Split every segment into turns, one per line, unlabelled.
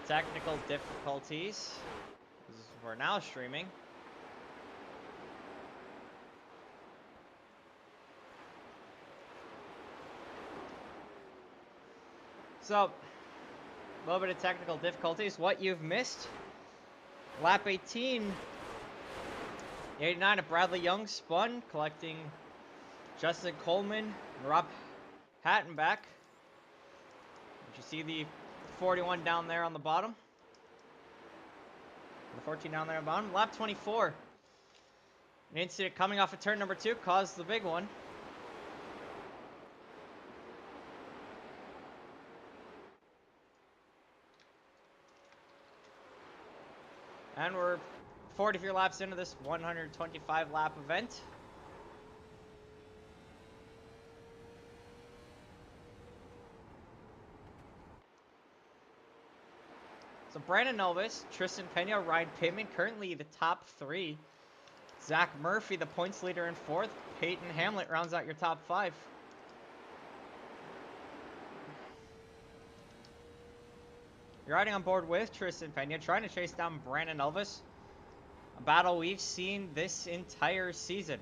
technical difficulties. We're now streaming. So, a little bit of technical difficulties. What you've missed, lap 18, 89 of Bradley Young spun, collecting Justin Coleman and Rob Hattenback. Did you see the 41 down there on the bottom? The 14 down there on the bottom. Lap 24. An incident coming off of turn number 2 caused the big one. And we're 43 laps into this 125 lap event. So Brandon Elvis, Tristan Pena, Ryan Pittman, currently the top 3. Zach Murphy, the points leader in 4th. Peyton Hamlet rounds out your top 5. You're riding on board with Tristan Pena, trying to chase down Brandon Elvis. A battle we've seen this entire season.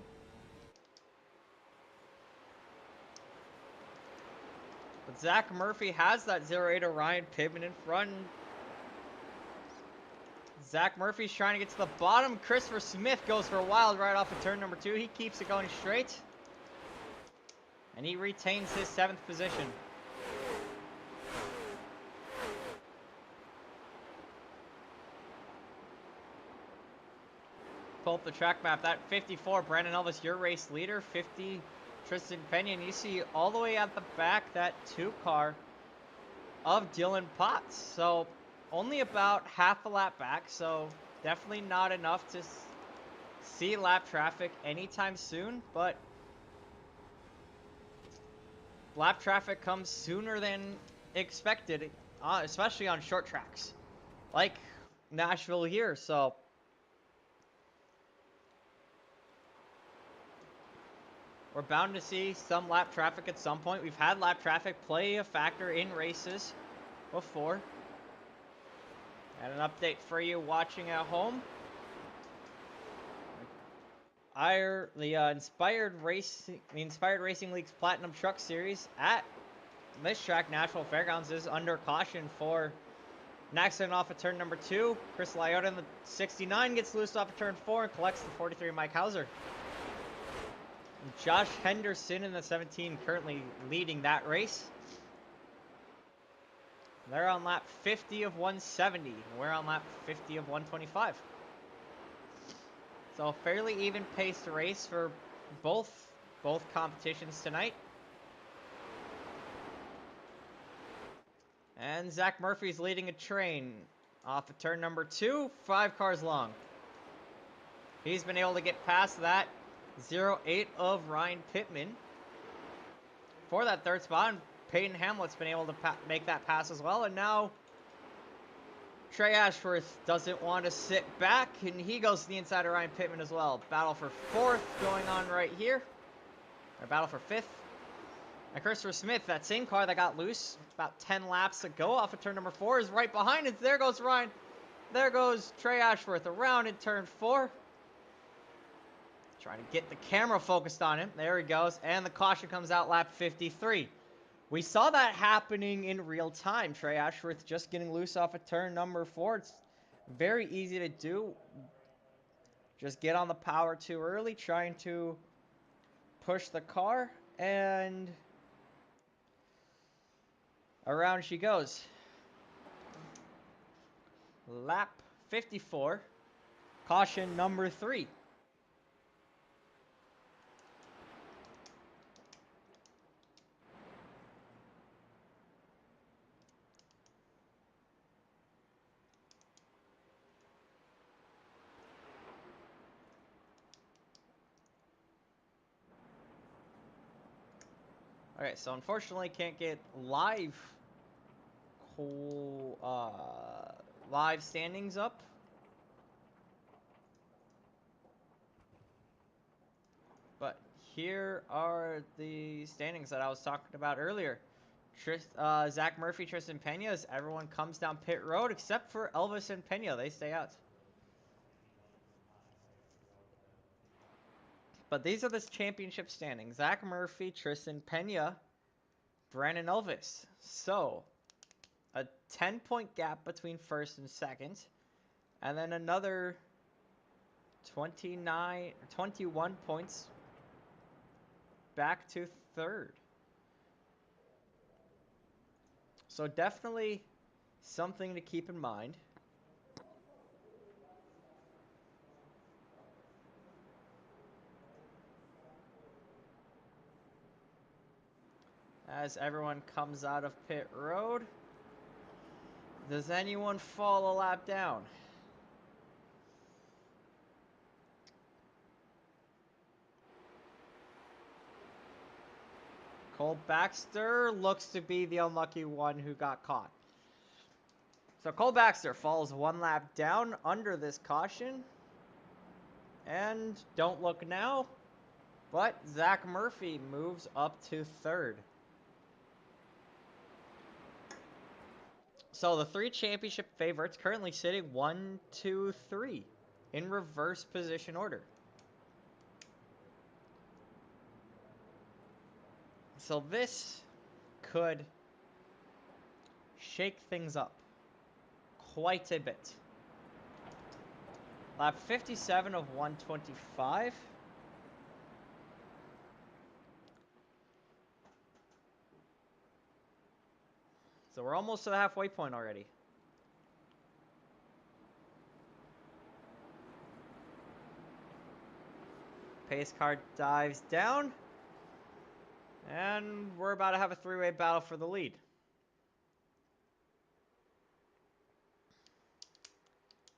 But Zach Murphy has that 0-8 of Ryan Pittman in front. Zach Murphy's trying to get to the bottom. Christopher Smith goes for a wild ride off of turn number 2. He keeps it going straight. And he retains his 7th position. Pull up the track map. That 54, Brandon Elvis, your race leader. 50, Tristan Pena. And you see all the way at the back that 2 car of Dylan Potts. So only about half a lap back. So definitely not enough to see lap traffic anytime soon. But lap traffic comes sooner than expected, especially on short tracks like Nashville here. So we're bound to see some lap traffic at some point. We've had lap traffic play a factor in races before. And an update for you watching at home. The Inspired Racing League's Platinum Truck Series at this track, Nashville Fairgrounds, is under caution for an accident off of turn number 2. Chris Lyotta in the 69 gets loose off of turn 4 and collects the 43 Mike Hauser. Josh Henderson in the 17 currently leading that race. They're on lap 50 of 170. We're on lap 50 of 125. So a fairly even paced race for both competitions tonight. And Zach Murphy's leading a train off of turn number 2, 5 cars long. He's been able to get past that 0-8 of Ryan Pittman for that 3rd spot. And Peyton Hamlet's been able to make that pass as well. And now Trey Ashworth doesn't want to sit back, and he goes to the inside of Ryan Pittman as well. Battle for 4th going on right here. Or battle for 5th. And Christopher Smith, that same car that got loose about 10 laps ago off of turn number 4, is right behind it. There goes Ryan. There goes Trey Ashworth around in turn 4. Trying to get the camera focused on him. There he goes. And the caution comes out lap 53. We saw that happening in real time. Trey Ashworth just getting loose off of turn number 4. It's very easy to do. Just get on the power too early, trying to push the car, and around she goes. Lap 54. Caution number 3. Okay, so unfortunately can't get live standings up. But here are the standings that I was talking about earlier. Zach Murphy, Tristan Pena, as everyone comes down pit road except for Elvis and Pena. They stay out. But these are the championship standings. Zach Murphy, Tristan Pena, Brandon Elvis. So, a 10-point gap between first and second. And then another 21 points back to third. So definitely something to keep in mind. As everyone comes out of pit road. Does anyone fall a lap down? Cole Baxter looks to be the unlucky one who got caught. So Cole Baxter falls one lap down under this caution. And don't look now, but Zach Murphy moves up to third. So the three championship favorites currently sitting 1, 2, 3 in reverse position order. So this could shake things up quite a bit. Lap 57 of 125. So we're almost to the halfway point already. Pace car dives down. And we're about to have a three-way battle for the lead.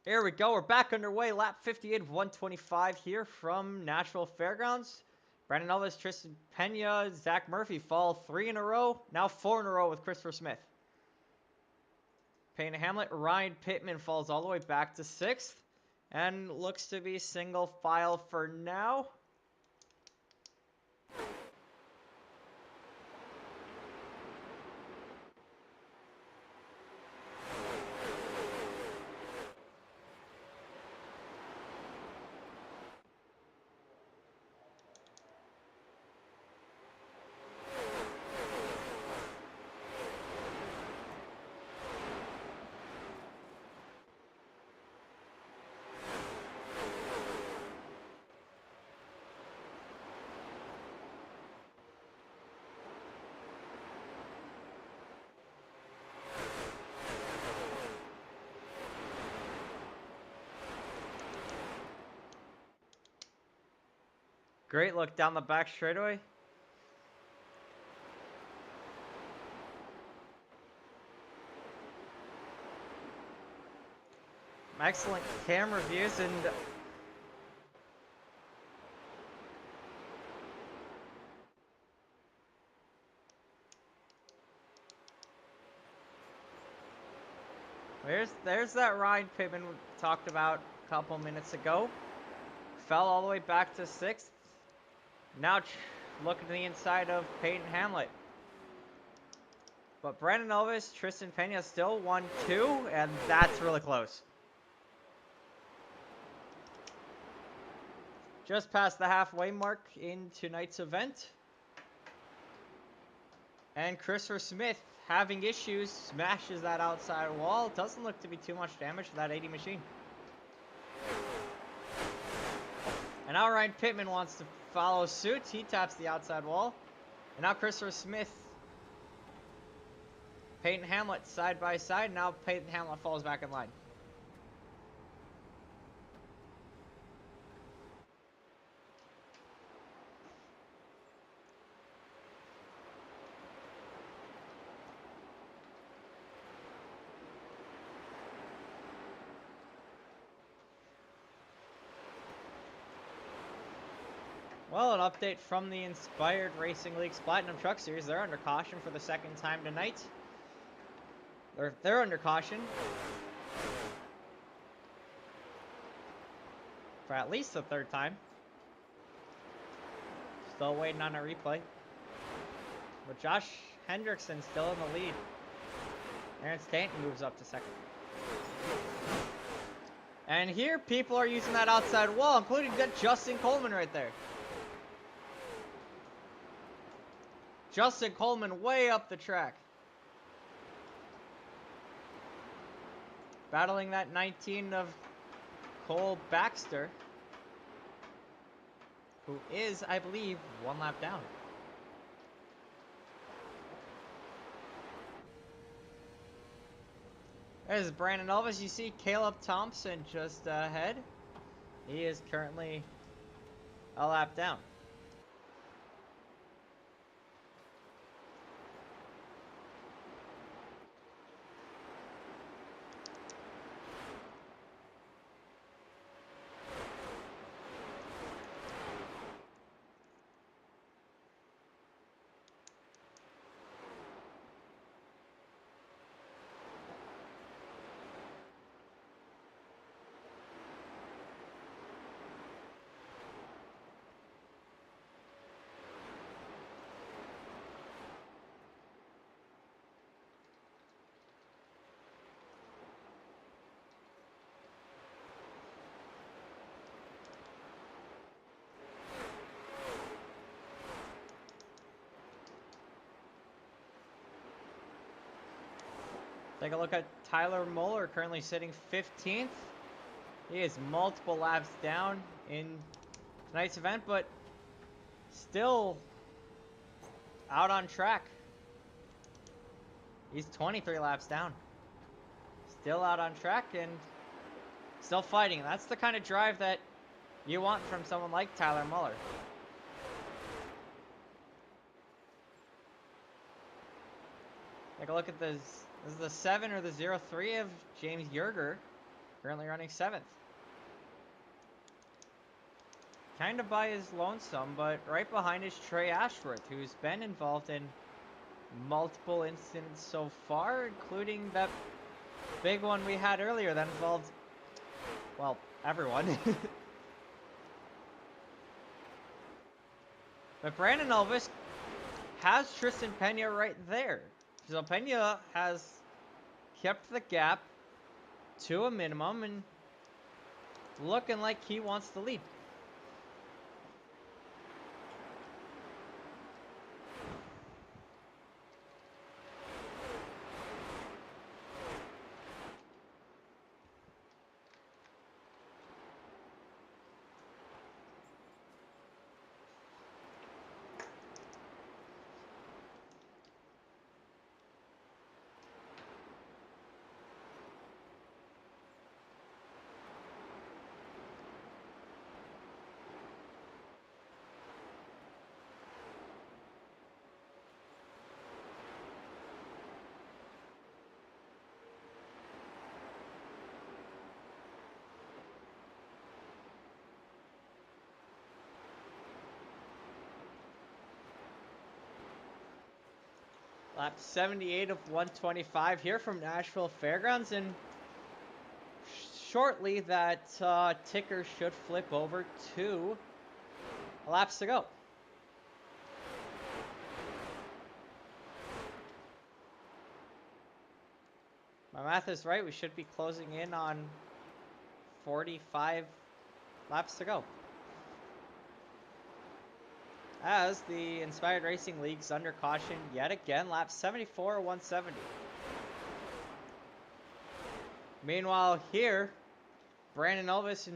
Here we go. We're back underway. Lap 58 of 125 here from Nashville Fairgrounds. Brandon Elvis, Tristan Pena, Zach Murphy fall 3 in a row. Now 4 in a row with Christopher Smith. Payne Hamlet, Ryan Pittman falls all the way back to 6th. And looks to be single file for now. Great look down the back straightaway. Excellent camera views and there's that Ryan Pittman we talked about a couple minutes ago. Fell all the way back to 6th. Now looking to the inside of Peyton Hamlet. But Brandon Elvis, Tristan Pena still 1-2, and that's really close. Just past the halfway mark in tonight's event. And Christopher Smith, having issues, smashes that outside wall. Doesn't look to be too much damage to that 80 machine. And now Ryan Pittman wants to follow suit. He taps the outside wall. And now Christopher Smith, Peyton Hamlet side by side. Now Peyton Hamlet falls back in line. Well, an update from the Inspired Racing League's Platinum Truck Series. They're under caution for the second time tonight. They're under caution for at least the third time. Still waiting on a replay. But Josh Hendrickson still in the lead. Aaron Stanton moves up to second. And here, people are using that outside wall, including that Justin Coleman right there. Justin Coleman way up the track. Battling that 19 of Cole Baxter, who is, I believe, one lap down. There's Brandon Elvis. You see Caleb Thompson just ahead. He is currently a lap down. Take a look at Tyler Muller, currently sitting 15th. He is multiple laps down in tonight's event, but still out on track. He's 23 laps down. Still out on track and still fighting. That's the kind of drive that you want from someone like Tyler Muller. Take a look at this. This is the 7 or the 03 of James Yerger, currently running 7th. Kind of by his lonesome, but right behind is Trey Ashworth, who's been involved in multiple incidents so far, including that big one we had earlier that involved, well, everyone. But Brandon Elvis has Tristan Pena right there. So Pena has kept the gap to a minimum and looking like he wants the lead. Lap 78 of 125 here from Nashville Fairgrounds, and shortly that ticker should flip over to laps to go. My math is right, we should be closing in on 45 laps to go, as the Inspired Racing League's under caution yet again, lap 74, 170. Meanwhile here, Brandon Elvis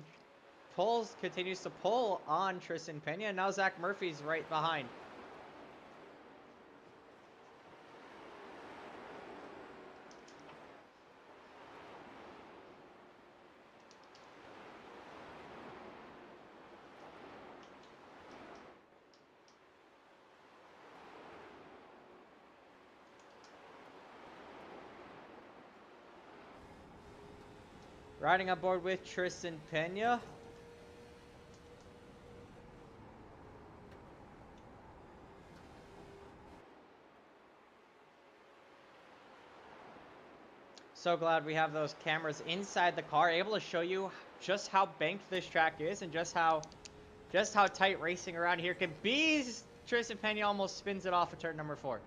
continues to pull on Tristan Pena, and now Zach Murphy's right behind. Riding aboard with Tristan Pena. So glad we have those cameras inside the car, able to show you just how banked this track is and just how tight racing around here can be. Tristan Pena almost spins it off of turn number 4.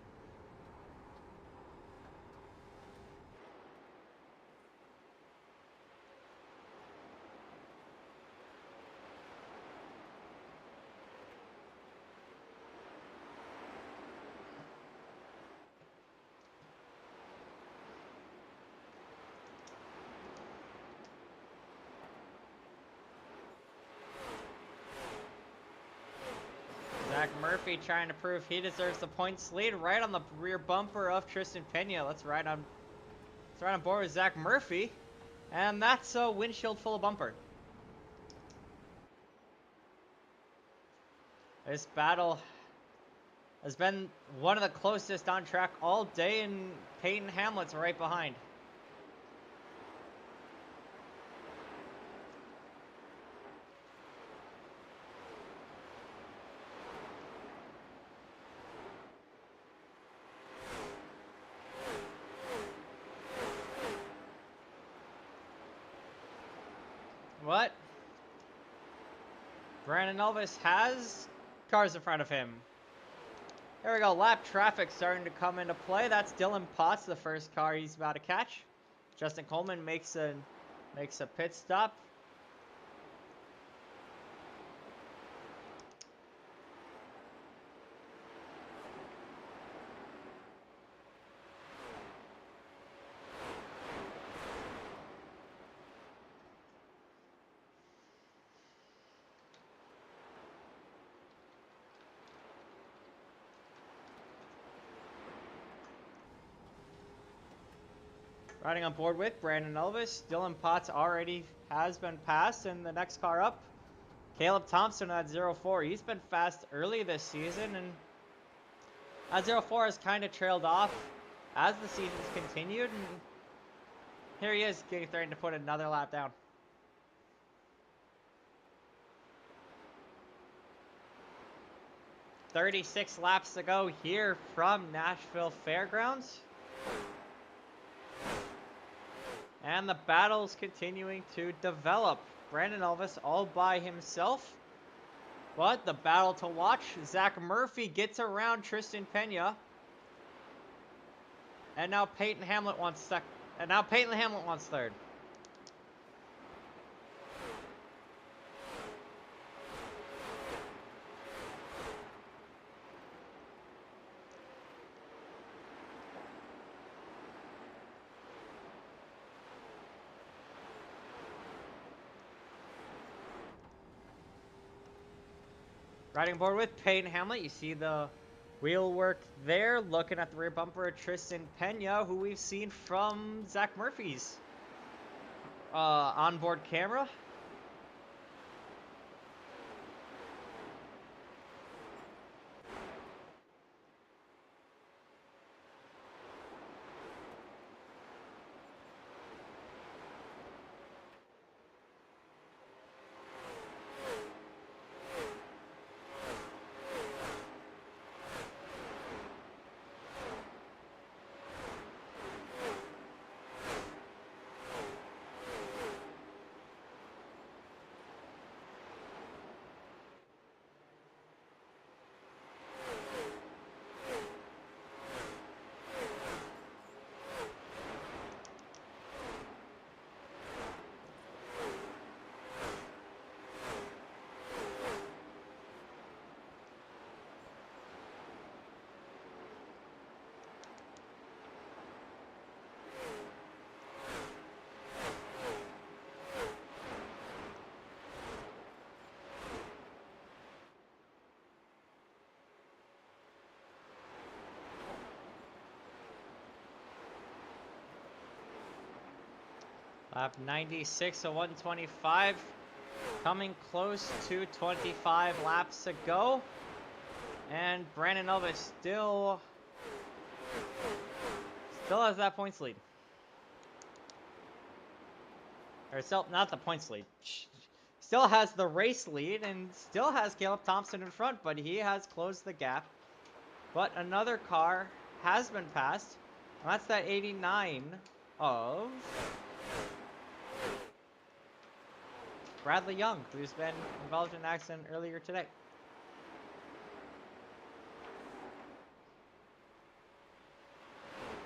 Murphy trying to prove he deserves the points lead right on the rear bumper of Tristan Pena. Let's ride on board with Zach Murphy. And that's a windshield full of bumper. This battle has been one of the closest on track all day, and Peyton Hamlet's right behind. What? Brandon Elvis has cars in front of him. There we go, lap traffic starting to come into play. That's Dylan Potts, the first car he's about to catch. Justin Coleman makes a pit stop. Riding on board with Brandon Elvis. Dylan Potts already has been passed, and the next car up, Caleb Thompson at 04. He's been fast early this season, and at 04 has kind of trailed off as the season's continued, and here he is getting threatened to put another lap down. "36 laps to go here from Nashville Fairgrounds. And the battle's continuing to develop. Brandon Elvis all by himself. But the battle to watch, Zach Murphy gets around Tristan Pena. And now Peyton Hamlet wants third. Riding aboard with Peyton Hamlet, you see the wheel work there, looking at the rear bumper of Tristan Pena, who we've seen from Zach Murphy's onboard camera. Lap 96 of 125, coming close to 25 laps to go. And Brandon Elvis still has that points lead. Or still, not the points lead. Still has the race lead and still has Caleb Thompson in front, but he has closed the gap. But another car has been passed, and that's that 89 of Bradley Young, who's been involved in an accident earlier today.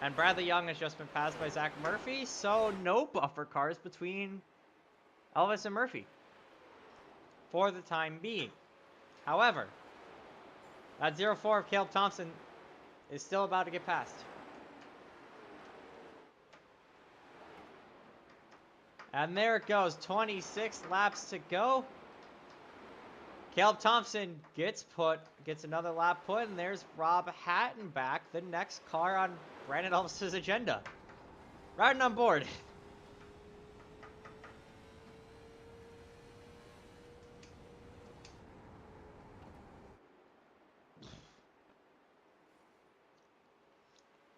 And Bradley Young has just been passed by Zach Murphy, so no buffer cars between Elvis and Murphy for the time being. However, that 04 of Caleb Thompson is still about to get passed. And there it goes, 26 laps to go. Caleb Thompson gets another lap put, and there's Rob Hatton back, the next car on Brandon Elvis's agenda. Riding on board.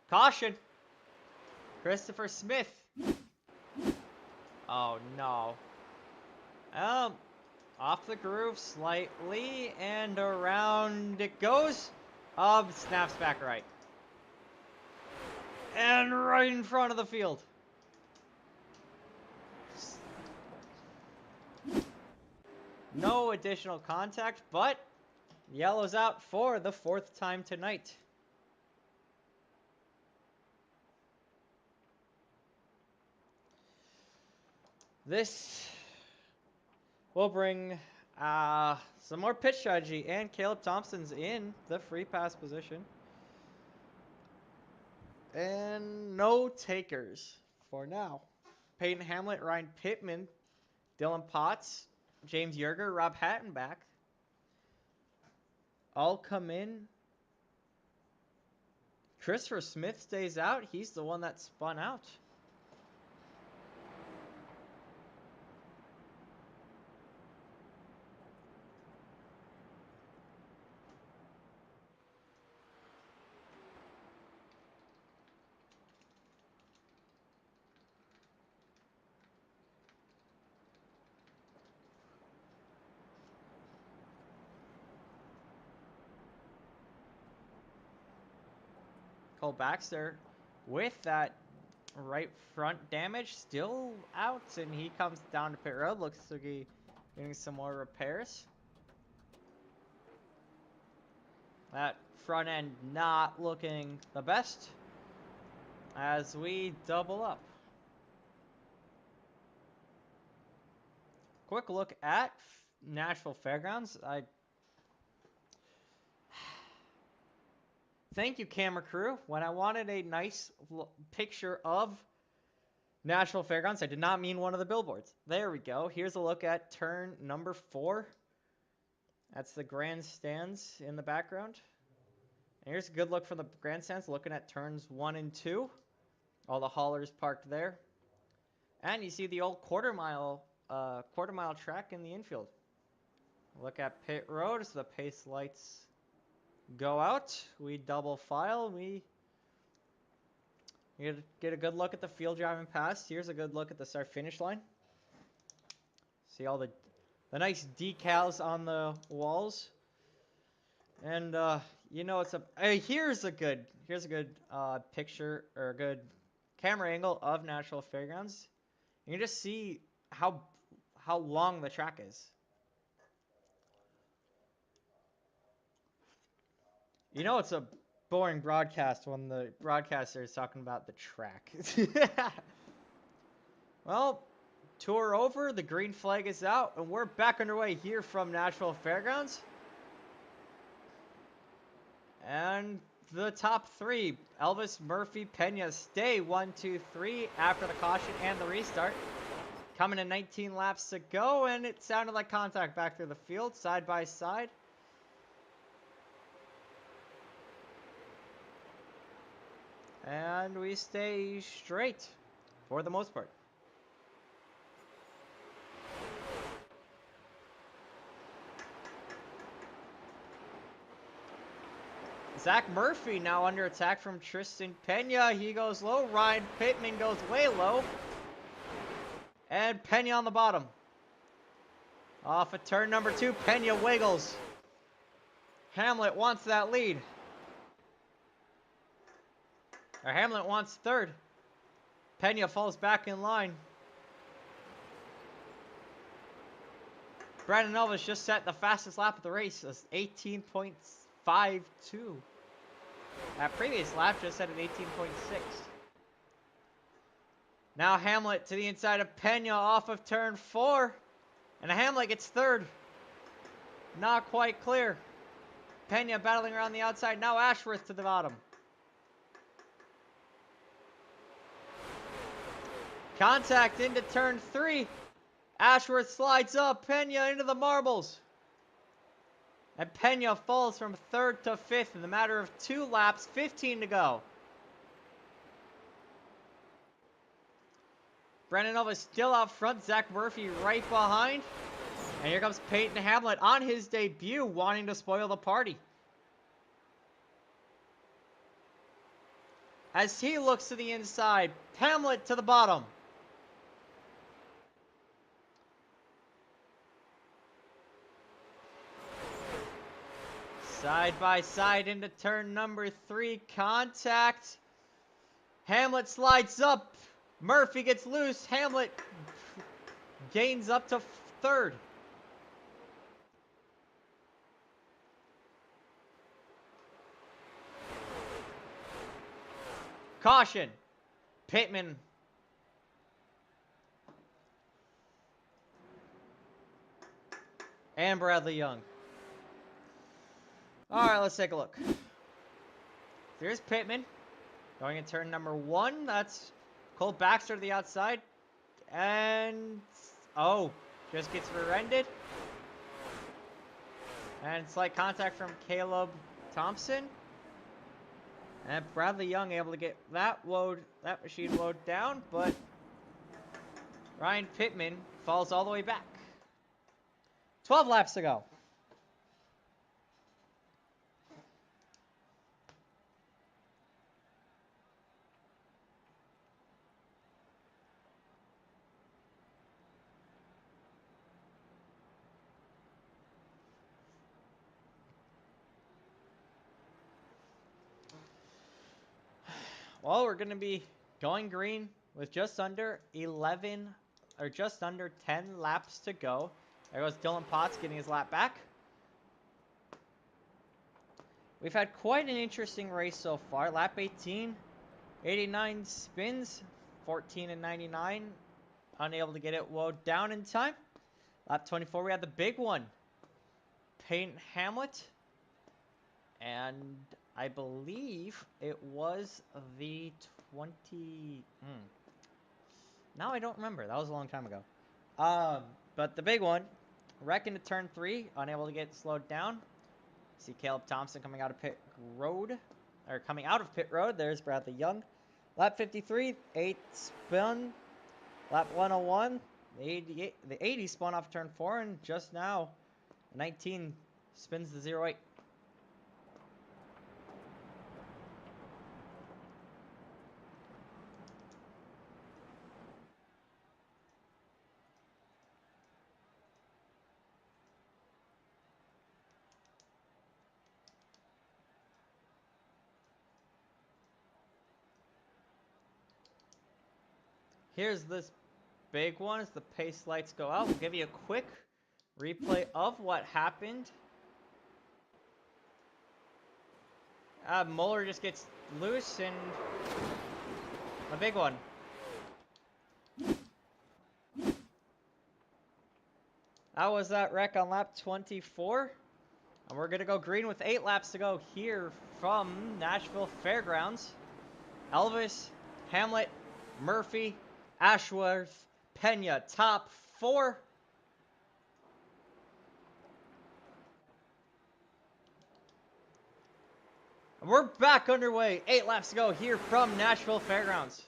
Caution. Christopher Smith. Oh no. Off the groove slightly, and around it goes. Snaps back right. And right in front of the field. No additional contact, but yellow's out for the 4th time tonight. This will bring some more pitch strategy, and Caleb Thompson's in the free pass position. And no takers for now. Peyton Hamlet, Ryan Pittman, Dylan Potts, James Yerger, Rob Hatton back. All come in. Christopher Smith stays out. He's the one that spun out. Cole Baxter with that right front damage still out, and he comes down to pit road. Looks like he's getting some more repairs. That front end not looking the best as we double up. Quick look at Nashville Fairgrounds. Thank you, camera crew. When I wanted a nice picture of Nashville Fairgrounds, I did not mean one of the billboards. There we go. Here's a look at turn number 4. That's the grandstands in the background. And here's a good look from the grandstands, looking at turns 1 and 2. All the haulers parked there. And you see the old quarter mile track in the infield. Look at pit road as the pace lights go out. We double file. We get a good look at the field driving past. Here's a good look at the start finish line. See all the nice decals on the walls. And you know it's here's a good picture, or a good camera angle of Nashville Fairgrounds. You can just see how long the track is. You know it's a boring broadcast when the broadcaster is talking about the track. Well, tour over, the green flag is out, and we're back underway here from Nashville Fairgrounds. And the top 3, Elvis, Murphy, Pena stay 1, 2, 3 after the caution and the restart. Coming in 19 laps to go, and it sounded like contact back through the field, side by side. And we stay straight for the most part. Zach Murphy now under attack from Tristan Pena. He goes low. Ryan Pittman goes way low. And Pena on the bottom. Off of turn number 2, Pena wiggles. Hamlet wants that lead. Or Hamlet wants 3rd. Pena falls back in line. Brandon Elvis just set the fastest lap of the race, 18.52. That previous lap just set at 18.6. Now Hamlet to the inside of Pena off of turn 4. And Hamlet gets 3rd. Not quite clear. Pena battling around the outside. Now Ashworth to the bottom. Contact into turn 3. Ashworth slides up. Pena into the marbles. And Pena falls from 3rd to 5th in the matter of 2 laps, 15 to go. Brandon Nova still out front, Zach Murphy right behind. And here comes Peyton Hamlet on his debut, wanting to spoil the party. As he looks to the inside, Hamlet to the bottom. Side by side into turn number 3, contact. Hamlet slides up. Murphy gets loose. Hamlet gains up to 3rd. Caution. Pittman. And Bradley Young. Alright, let's take a look. There's Pittman. Going in turn number 1. That's Cole Baxter to the outside. And... oh, just gets rear-ended. And slight contact from Caleb Thompson. And Bradley Young able to get that machine load down, but Ryan Pittman falls all the way back. 12 laps to go. Well, we're going to be going green with just under 11, or just under 10 laps to go. There goes Dylan Potts getting his lap back. We've had quite an interesting race so far. Lap 18, 89 spins, 14 and 99. Unable to get it wound down in time. Lap 24, we had the big one. Peyton Hamlet. And I believe it was the 20... Now I don't remember. That was a long time ago. But the big one, wreck into turn 3, unable to get slowed down. See Caleb Thompson coming out of pit road, or coming out of pit road. There's Bradley Young. Lap 53, 8 spun. Lap 101, the 80 spun off turn 4, and just now, 19 spins the 08. Here's this big one as the pace lights go out. We'll give you a quick replay of what happened. Muller just gets loose and a big one. That was that wreck on lap 24. And we're going to go green with 8 laps to go here from Nashville Fairgrounds. Elvis, Hamlet, Murphy, Ashworth, Pena, top 4. And we're back underway. 8 laps to go here from Nashville Fairgrounds.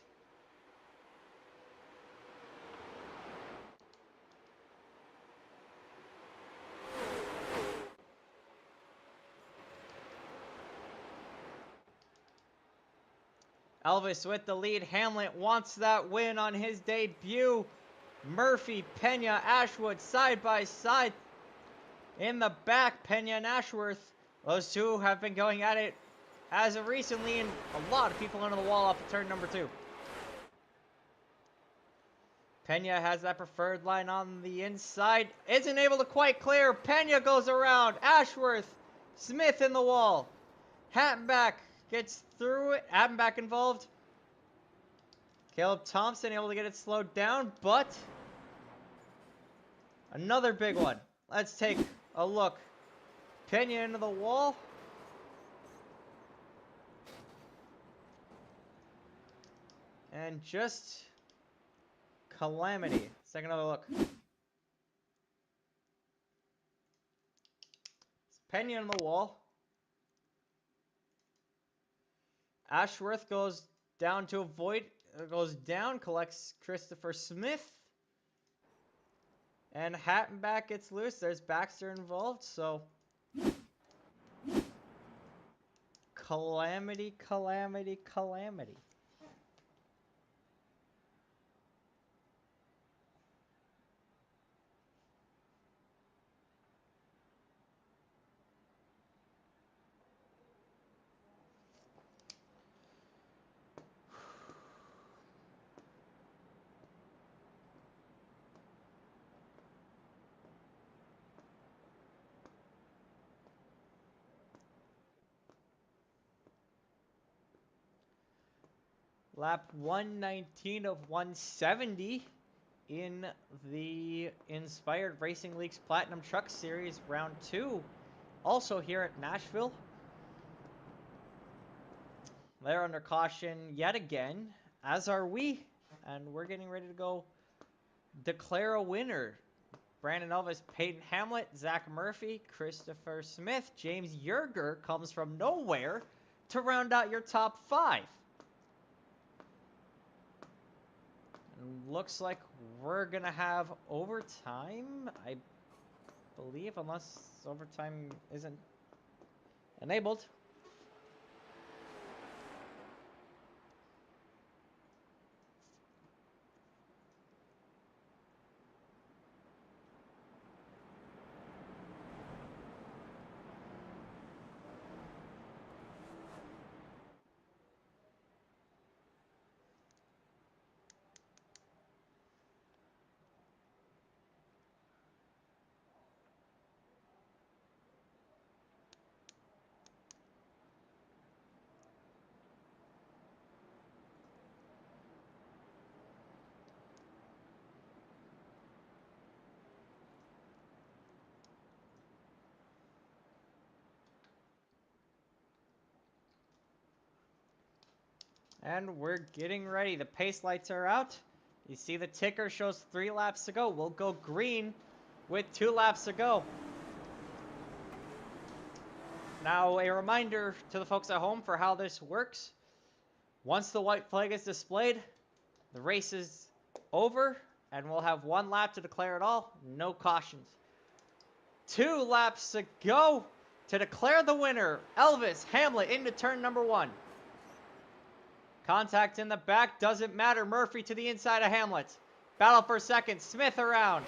Elvis with the lead. Hamlet wants that win on his debut. Murphy, Pena, Ashwood side by side. In the back, Pena and Ashworth. Those two have been going at it as of recently, and a lot of people under the wall off of turn number 2. Pena has that preferred line on the inside. Isn't able to quite clear. Pena goes around. Ashworth, Smith in the wall. Hattenback gets through it. Hattenback involved. Caleb Thompson able to get it slowed down, but another big one. Let's take a look. Pena into the wall. And just calamity. Let's take another look. Penny on the wall. Ashworth goes down to avoid, goes down, collects Christopher Smith. And Hattenback gets loose. There's Baxter involved, so calamity, calamity, calamity. Lap 119 of 170 in the Inspired Racing League's Platinum Truck Series Round 2. Also here at Nashville. They're under caution yet again, as are we. And we're getting ready to go declare a winner. Brandon Elvis, Peyton Hamlet, Zach Murphy, Christopher Smith, James Yerger comes from nowhere to round out your top 5. And looks like we're going to have overtime, I believe, unless overtime isn't enabled. And we're getting ready. The pace lights are out. You see the ticker shows 3 laps to go. We'll go green with 2 laps to go. Now, a reminder to the folks at home for how this works. Once the white flag is displayed, the race is over, and we'll have 1 lap to declare it all. No cautions. 2 laps to go to declare the winner. Elvis Hamlet into turn number 1. Contact in the back, doesn't matter. Murphy to the inside of Hamlet. Battle for second, Smith around.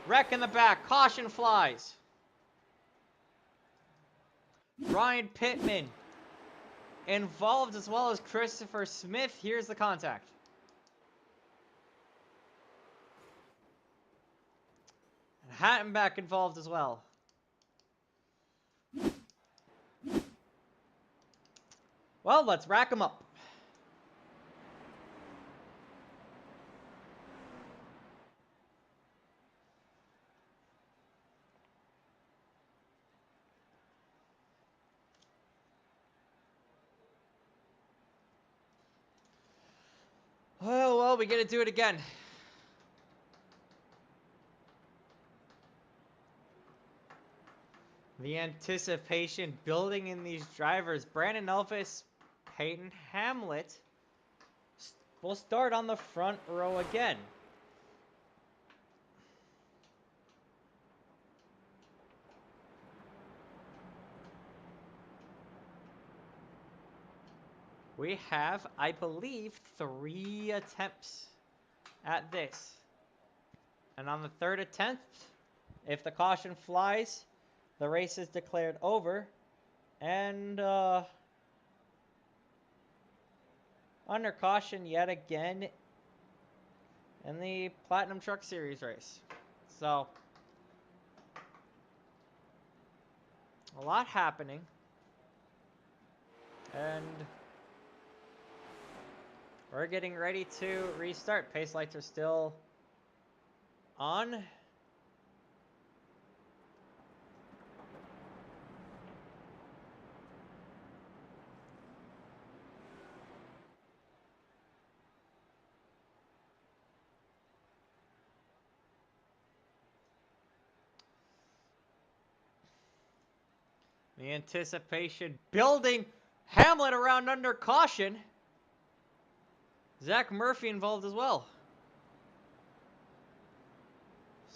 Wreck in the back, caution flies. Ryan Pittman involved as well as Christopher Smith. Here's the contact. And Hattenback involved as well. Well, let's rack them up. Oh, well, we get to do it again. The anticipation building in these drivers. Brandon Elvis, Peyton Hamlet will start on the front row again. We have, I believe, 3 attempts at this. And on the 3rd attempt, if the caution flies, the race is declared over. And under caution yet again in the Platinum Truck Series race. So, a lot happening. And we're getting ready to restart. Pace lights are still on. The anticipation building. Hamlet around under caution. Zach Murphy involved as well.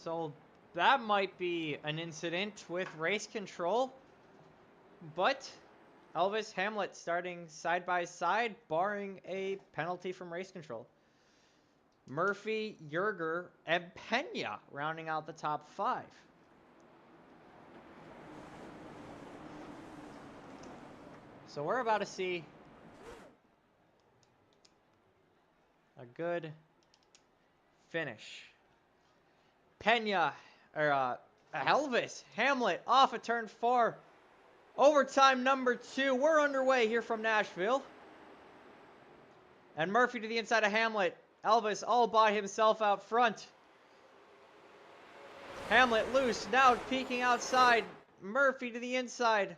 So that might be an incident with race control. But Elvis Hamlet starting side by side, barring a penalty from race control. Murphy, Yerger, and Pena rounding out the top 5. So we're about to see a good finish. Pena, or Elvis Hamlet off of turn 4. Overtime number 2. We're underway here from Nashville. And Murphy to the inside of Hamlet. Elvis all by himself out front. Hamlet loose, now peeking outside. Murphy to the inside.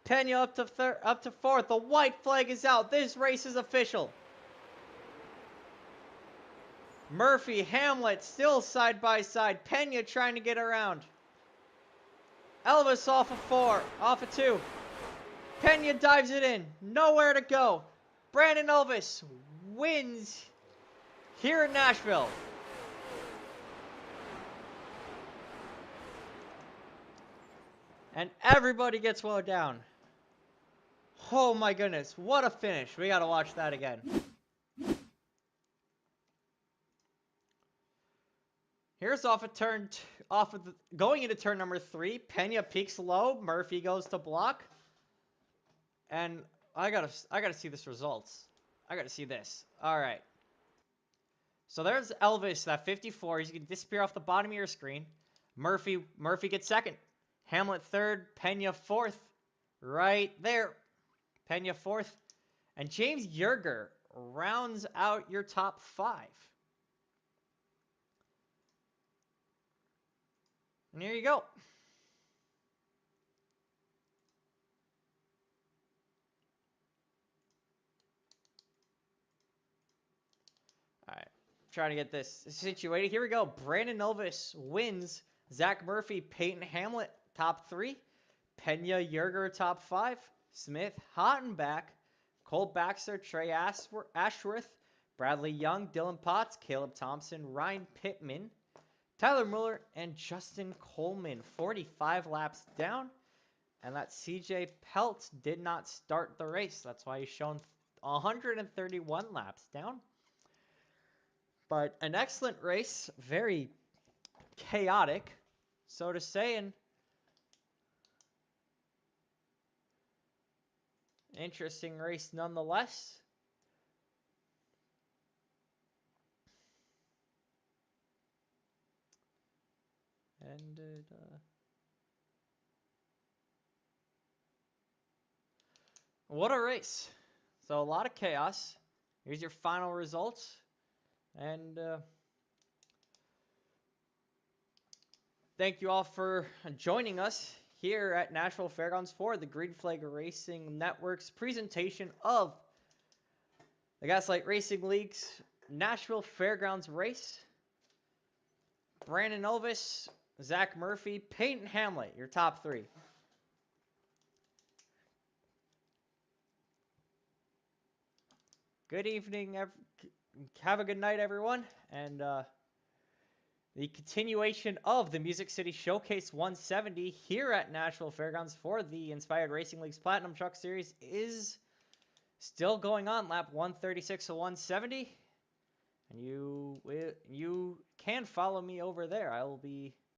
Pena up to 4th. The white flag is out. This race is official. Murphy, Hamlet still side by side. Pena trying to get around. Elvis off of 4, off of 2. Pena dives it in. Nowhere to go. Brandon Elvis wins here in Nashville. And everybody gets slowed down. Oh my goodness, what a finish. We gotta watch that again. Here's going into turn number 3. Pena peaks low. Murphy goes to block. And I gotta see this results. I gotta see this. Alright. So there's Elvis, that 54. He's gonna disappear off the bottom of your screen. Murphy gets 2nd. Hamlet 3rd. Pena 4th. Right there. Pena 4th. And James Yerger rounds out your top 5. And here you go. Alright. Trying to get this situated. Here we go. Brandon Elvis wins. Zach Murphy, Peyton Hamlet, top 3. Pena Yerger, top 5. Smith, Hottenbach, Cole Baxter, Trey Ashworth, Bradley Young, Dylan Potts, Caleb Thompson, Ryan Pittman, Tyler Muller, and Justin Coleman. 45 laps down. And that CJ Pelt did not start the race. That's why he's shown 131 laps down. But an excellent race. Very chaotic, so to say. And interesting race nonetheless. And what a race. So a lot of chaos. Here's your final results. And thank you all for joining us here at Nashville Fairgrounds for the Green Flag Racing Network's presentation of the Gaslight Racing League's Nashville Fairgrounds race. Brandon Elvis, Zach Murphy, Peyton Hamlet, your top 3. Good evening. Have a good night, everyone. And the continuation of the Music City Showcase 170 here at Nashville Fairgrounds for the Inspired Racing League's Platinum Truck Series is still going on. Lap 136 of 170. And you can follow me over there. I will be